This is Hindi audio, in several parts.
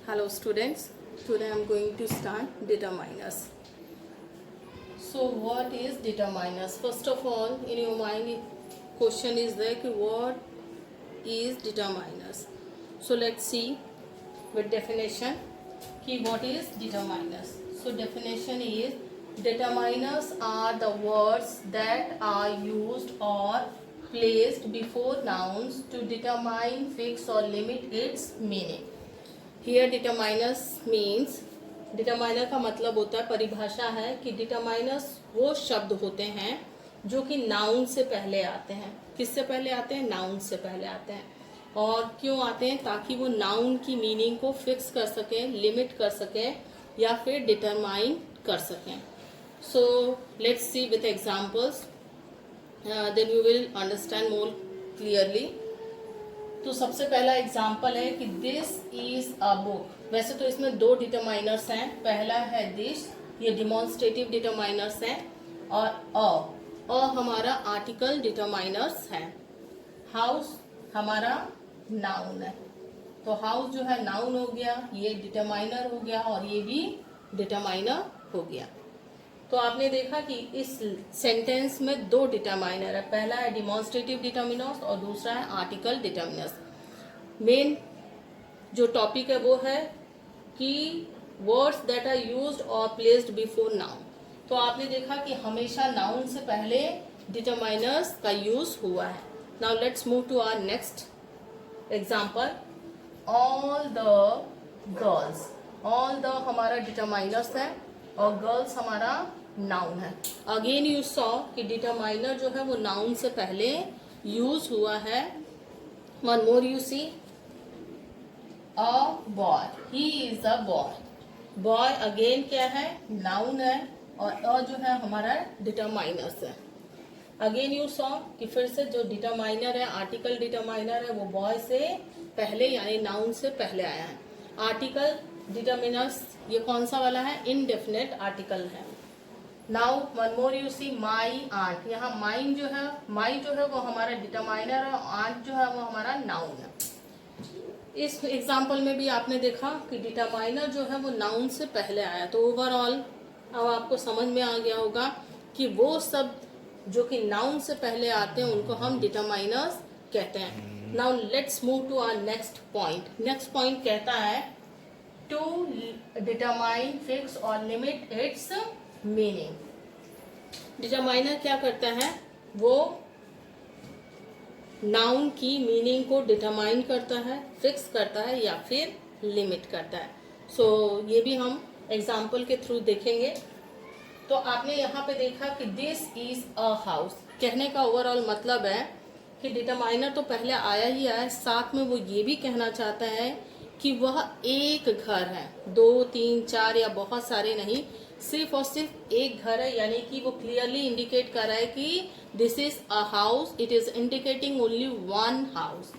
Hello students, today I am going to start determiners. So what is determiners? First of all, in your mind question is there कि what is determiners? So let's see with definition कि what is determiners. So definition is determiners are the words that are used or placed before nouns to determine, fix or limit its meaning. Here determiners means determiner का मतलब होता है, परिभाषा है कि डिटरमाइनर्स वो शब्द होते हैं जो कि नाउन से पहले आते हैं. किससे पहले आते हैं? नाउन से पहले आते हैं. और क्यों आते हैं? ताकि वो नाउन की मीनिंग को फिक्स कर सकें, लिमिट कर सकें या फिर डिटरमाइन कर सकें. So let's see with examples, then you will understand more clearly. तो सबसे पहला एग्जाम्पल है कि दिस इज अ बुक. वैसे तो इसमें दो डिटरमाइनर्स हैं. पहला है दिस, ये डिमॉन्स्ट्रेटिव डिटरमाइनर्स हैं. और हमारा आर्टिकल डिटरमाइनर्स है. हाउस हमारा नाउन है. तो हाउस जो है नाउन हो गया, ये डिटरमाइनर हो गया और ये भी डिटरमाइनर हो गया. तो आपने देखा कि इस सेंटेंस में दो डिटरमाइनर है. पहला है डिमॉन्स्ट्रेटिव डिटरमिनर्स और दूसरा है आर्टिकल डिटरमिनर्स. मेन जो टॉपिक है वो है कि वर्ड्स दैट आर यूज्ड और प्लेस्ड बिफोर नाउन. तो आपने देखा कि हमेशा नाउन से पहले डिटरमाइनर्स का यूज हुआ है. Now let's move to our next example. All the girls. All the हमारा डिटरमाइनर्स है और गर्ल्स हमारा नाउन है. अगेन यू सॉ कि डिटरमाइनर जो है वो नाउन से पहले यूज हुआ है. One more you see, a boy, he is a boy. Boy again क्या है? नाउन है और अ जो है हमारा डिटरमाइनर्स है. अगेन यू सॉ कि फिर से जो डिटरमाइनर है, आर्टिकल डिटरमाइनर है, वो बॉय से पहले यानी नाउन से पहले आया है. आर्टिकल डिटरमिनर्स ये कौन सा वाला है? इनडेफिनेट आर्टिकल है. Now one more you see, my aunt. यहाँ माइन जो है, माई जो है वो हमारा डिटरमाइनर है और आंट जो है वो हमारा नाउन है. इस एग्जाम्पल में भी आपने देखा कि डिटरमाइनर जो है वो नाउन से पहले आया. तो ओवरऑल अब आपको समझ में आ गया होगा कि वो सब जो कि नाउन से पहले आते हैं उनको हम डिटरमाइनर्स कहते हैं. Now let's move to our next point. Next point कहता है टू डिटरमाइन, फिक्स और लिमिट इट्स मीनिंग. डिटरमाइनर क्या करता है? वो नाउन की मीनिंग को डिटरमाइन करता है, फिक्स करता है या फिर लिमिट करता है. सो ये भी हम एग्जाम्पल के थ्रू देखेंगे. तो आपने यहाँ पे देखा कि दिस इज अ हाउस. कहने का ओवरऑल मतलब है कि डिटरमाइनर तो पहले आया ही आया, साथ में वो ये भी कहना चाहता है कि वह एक घर है. 2, 3, 4 या बहुत सारे नहीं, सिर्फ और सिर्फ एक घर है. यानी कि वो क्लियरली इंडिकेट कर रहा है कि this is a house. It is indicating only one house.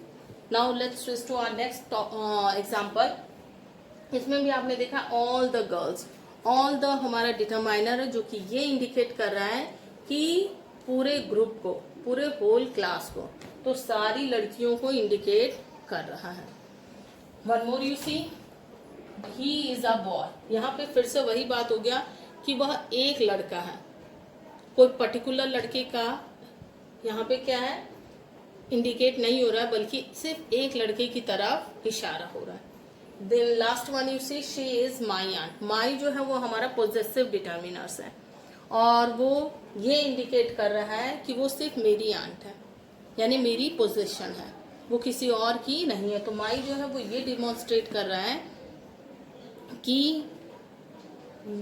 Now let's switch to our next example. इसमें भी आपने देखा all the girls. All the हमारा डिटरमाइनर है जो कि ये इंडिकेट कर रहा है कि पूरे ग्रुप को, पूरे होल क्लास को, तो सारी लड़कियों को इंडिकेट कर रहा है. One more you see, he is a boy. यहाँ पे फिर से वही बात हो गया कि वह एक लड़का है. कोई पर्टिकुलर लड़के का यहाँ पे क्या है? इंडिकेट नहीं हो रहा है, बल्कि सिर्फ एक लड़के की तरफ इशारा हो रहा है. Then last one you see, she is my aunt. My जो है वो हमारा पोजेसिव डिटरमिनर्स है और वो ये इंडिकेट कर रहा है कि वो सिर्फ मेरी आंट है, यानी मेरी पोजेशन है, वो किसी और की नहीं है. तो माई जो है वो ये डिमॉन्स्ट्रेट कर रहा है कि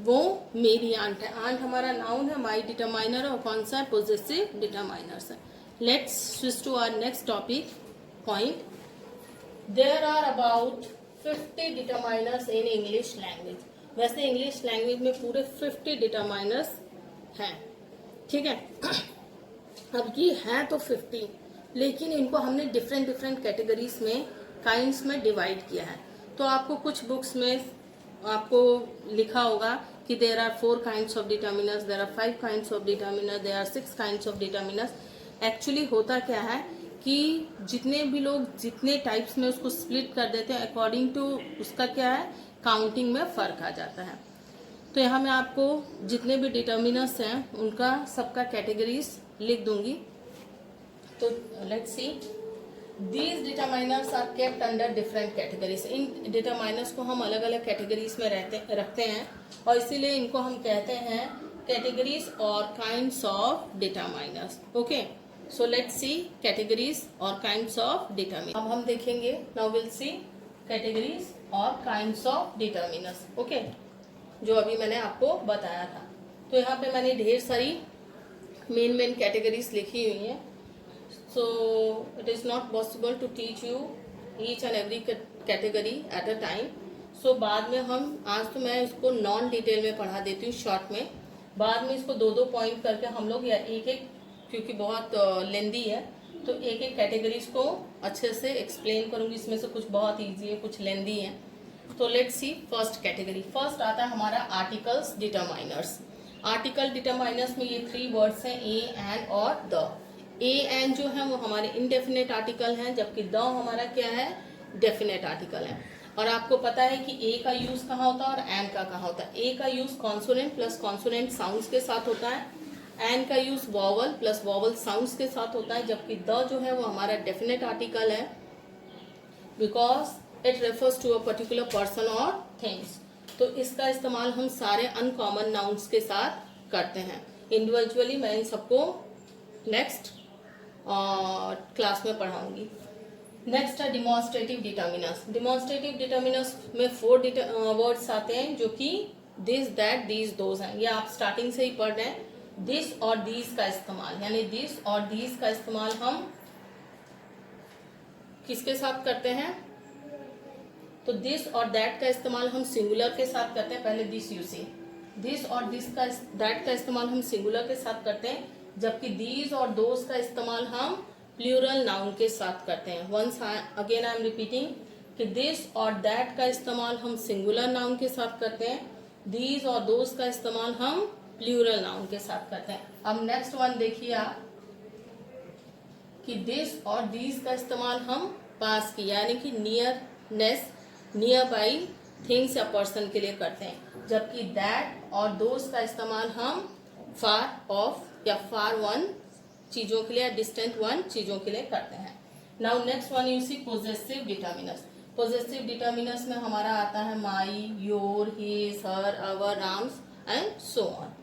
वो मेरी आंट है. आंट हमारा नाउन है, माई डिटरमाइनर है और कौन सा है? पोजेसिव डिटरमाइनर्स है. Let's switch to our next topic point. There are about 50 determiners in English language. वैसे इंग्लिश लैंग्वेज में पूरे 50 डिटरमाइनर्स हैं. ठीक है. अब ये हैं तो 50, लेकिन इनको हमने डिफरेंट कैटेगरीज में, काइंड्स में डिवाइड किया है. तो आपको कुछ बुक्स में आपको लिखा होगा कि there are 4 kinds of determiners, there are 5 kinds of determiners, there are 6 kinds of determiners. Actually होता क्या है कि जितने भी लोग जितने टाइप्स में उसको स्प्लिट कर देते हैं अकॉर्डिंग टू उसका क्या है, काउंटिंग में फ़र्क आ जाता है। तो यहाँ मैं आपको जितने भी डिटर्मिनर्स हैं उनका सबका कैटेगरीज लिख दूंगी। तो let's see, these determiners are kept under different categories. इन डिटरमाइनर्स को हम अलग अलग कैटेगरीज में रखते हैं और इसीलिए इनको हम कहते हैं कैटेगरीज और kinds of determiners. Okay, so let's C categories और काइंड्स ऑफ डिटरमिनर्स। अब हम देखेंगे, नाउ विल सी कैटेगरीज और काइंड्स ऑफ डिटरमिनर्स। ओके, जो अभी मैंने आपको बताया था। तो यहाँ पे मैंने ढेर सारी मेन कैटेगरीज लिखी हुई हैं। So it is not possible to teach you each and every category at a time. So बाद में हम, आज तो मैं इसको नॉन डिटेल में पढ़ा देती हूँ शॉर्ट में, बाद में इसको दो पॉइंट करके हम लोग, या एक क्योंकि बहुत लेंदी है तो एक कैटेगरीज को अच्छे से एक्सप्लेन करूँगी। इसमें से कुछ बहुत ईजी है, कुछ लेंदी है। तो let's C first category. First आता है हमारा आर्टिकल्स डिटरमाइनर्स। आर्टिकल डिटरमाइनर्स में ये 3 वर्ड्स हैं, ए, एन और द। ए एन जो है वो हमारे इनडेफिनेट आर्टिकल हैं, जबकि द हमारा क्या है, डेफिनेट आर्टिकल है। और आपको पता है कि ए का यूज कहाँ होता है और एन का कहाँ होता है। ए का use consonant plus consonant sounds के साथ होता है, एन का use vowel plus vowel sounds के साथ होता है, जबकि द जो है वो हमारा डेफिनेट आर्टिकल है, because it refers to a particular person और थिंग्स। तो इसका इस्तेमाल हम सारे अनकॉमन नाउन्स के साथ करते हैं। इंडिविजुअली मैं इन सबको नेक्स्ट क्लास में पढ़ाऊंगी। नेक्स्ट है डिमॉन्स्ट्रेटिव डिटर्मिनर्स। डिमॉन्स्ट्रेटिव डिटर्मिनर्स में 4 वर्ड्स आते हैं जो कि दिस, दैट, दीज, दोज हैं। ये आप स्टार्टिंग से ही पढ़ रहे हैं। दिस और दीज का इस्तेमाल, यानी दिस और दीज का इस्तेमाल हम किसके साथ करते हैं, तो दिस और दैट का इस्तेमाल हम सिंगुलर के साथ करते हैं। पहले दिस यू सी, दिस और दिस का दैट का इस्तेमाल हम सिंगुलर के साथ करते हैं, जबकि दीज और दोज का इस्तेमाल हम प्लूरल नाउन के साथ करते हैं। Once again I am repeating कि दिस और दैट का इस्तेमाल हम सिंगुलर नाउन के साथ करते हैं, दीज और दोज का इस्तेमाल हम प्लूरल नाउन के साथ करते हैं। अब नेक्स्ट वन देखिए आप कि दिस और दीज का इस्तेमाल हम पास की, यानी कि नियरनेस, नियर बाई थिंग्स या पर्सन के लिए करते हैं, जबकि दैट और दोज का इस्तेमाल हम फार ऑफ या फार वन चीजों के लिए या डिस्टेंट वन चीजों के लिए करते हैं। Now next one you see possessive determiners. Possessive determiners में हमारा आता है my, your, his, her, our, arms and so on.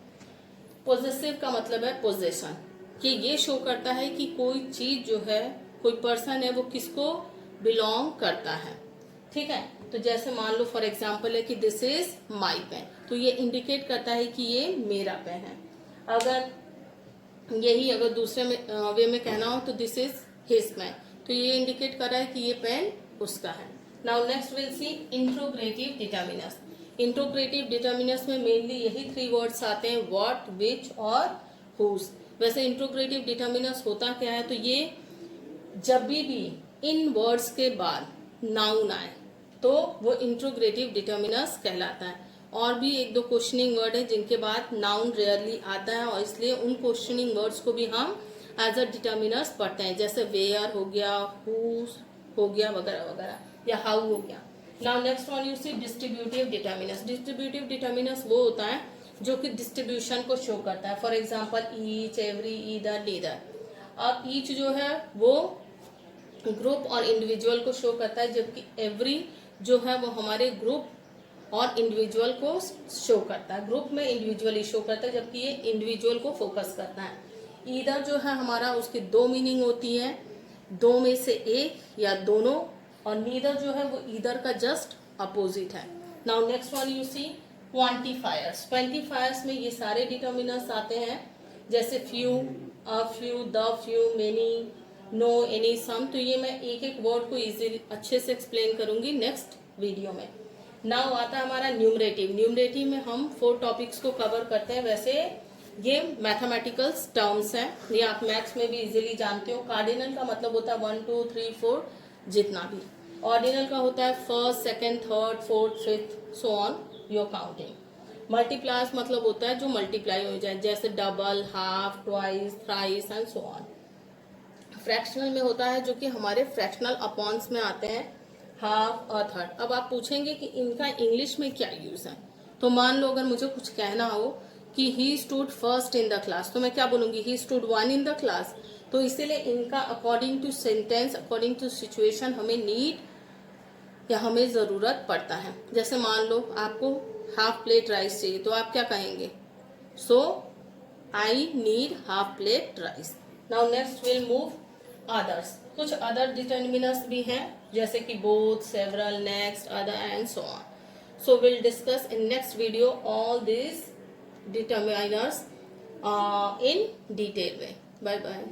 Possessive का मतलब है पोजेशन, कि ये शो करता है कि कोई चीज जो है, कोई पर्सन है, वो किसको बिलोंग करता है। ठीक है, तो जैसे मान लो फॉर एग्जाम्पल है कि दिस इज माई पेन, तो ये इंडिकेट करता है कि ये मेरा पेन है। अगर दूसरे वे में कहना हो तो दिस इज हिज पेन, तो ये इंडिकेट कर रहा है कि ये पेन उसका है। Now next we'll see interrogative determiners. Interrogative determiners में मेनली यही 3 वर्ड्स आते हैं, व्हाट, विच और हुज। वैसे इंट्रोग्रेटिव डिटर्मिनर्स होता क्या है, तो ये जब भी इन वर्ड्स के बाद नाउन आए तो वो इंट्रोग्रेटिव डिटर्मिनर्स कहलाता है। और भी 1-2 क्वेश्चनिंग वर्ड है जिनके बाद नाउन रेयरली आता है, और इसलिए उन क्वेश्चनिंग वर्ड्स को भी हम एज अ डिटर्मिनर्स पढ़ते हैं, जैसे वेयर हो गया, हु हो गया, वगैरह वगैरह, या हाउ हो गया। Now next one you see distributive determiners. Distributive determiners वो होता है जो कि डिस्ट्रीब्यूशन को शो करता है। For example each, every, either, neither. अब ईच जो है वो ग्रुप और इंडिविजुअल को शो करता है, जबकि एवरी जो है वो हमारे ग्रुप और इंडिविजुअल को शो करता है। ग्रुप में इंडिविजुअली शो करता है, जबकि ये इंडिविजुअल को फोकस करता है। ईदर जो है हमारा, उसकी 2 मीनिंग होती है, 2 में से एक या दोनों, और नीदर जो है वो ईदर का जस्ट अपोजिट है। Now next one you see quantifiers. Quantifiers में ये सारे डिटर्मिनर्स आते हैं, जैसे few, a few, the few, many, no, any, some. तो ये मैं एक वर्ड को इजीली अच्छे से एक्सप्लेन करूंगी नेक्स्ट वीडियो में। नाउ आता है हमारा न्यूमरेटिव। न्यूमरेटिव में हम 4 टॉपिक्स को कवर करते हैं। वैसे ये मैथमेटिकल्स टर्म्स हैं, ये आप मैथ्स में भी इजीली जानते हो। कार्डिनल का मतलब होता है 1 2 3 4 जितना भी। ऑर्डिनल का होता है first, second, third, fourth, fifth, so on your counting. Multipliers मतलब होता है जो मल्टीप्लाई हो जाए, जैसे double, half, twice, thrice and so on. Fractional में होता है, जो कि हमारे फ्रैक्शनल अपॉन्स में आते हैं, हाफ और थर्ड। अब आप पूछेंगे कि इनका इंग्लिश में क्या यूज है, तो मान लो अगर मुझे कुछ कहना हो कि he stood first in the class, तो मैं क्या बोलूंगी, he stood one in the class. तो इसीलिए इनका according to sentence, according to situation हमें नीड या हमें जरूरत पड़ता है। जैसे मान लो आपको हाफ प्लेट राइस चाहिए, तो आप क्या कहेंगे, so I need half plate rice. Now next we'll move others. कुछ अदर डिटर्मिनर्स भी हैं, जैसे कि both, several, next, other and so on. So we'll discuss in next video all these determiners in detail way. Bye bye.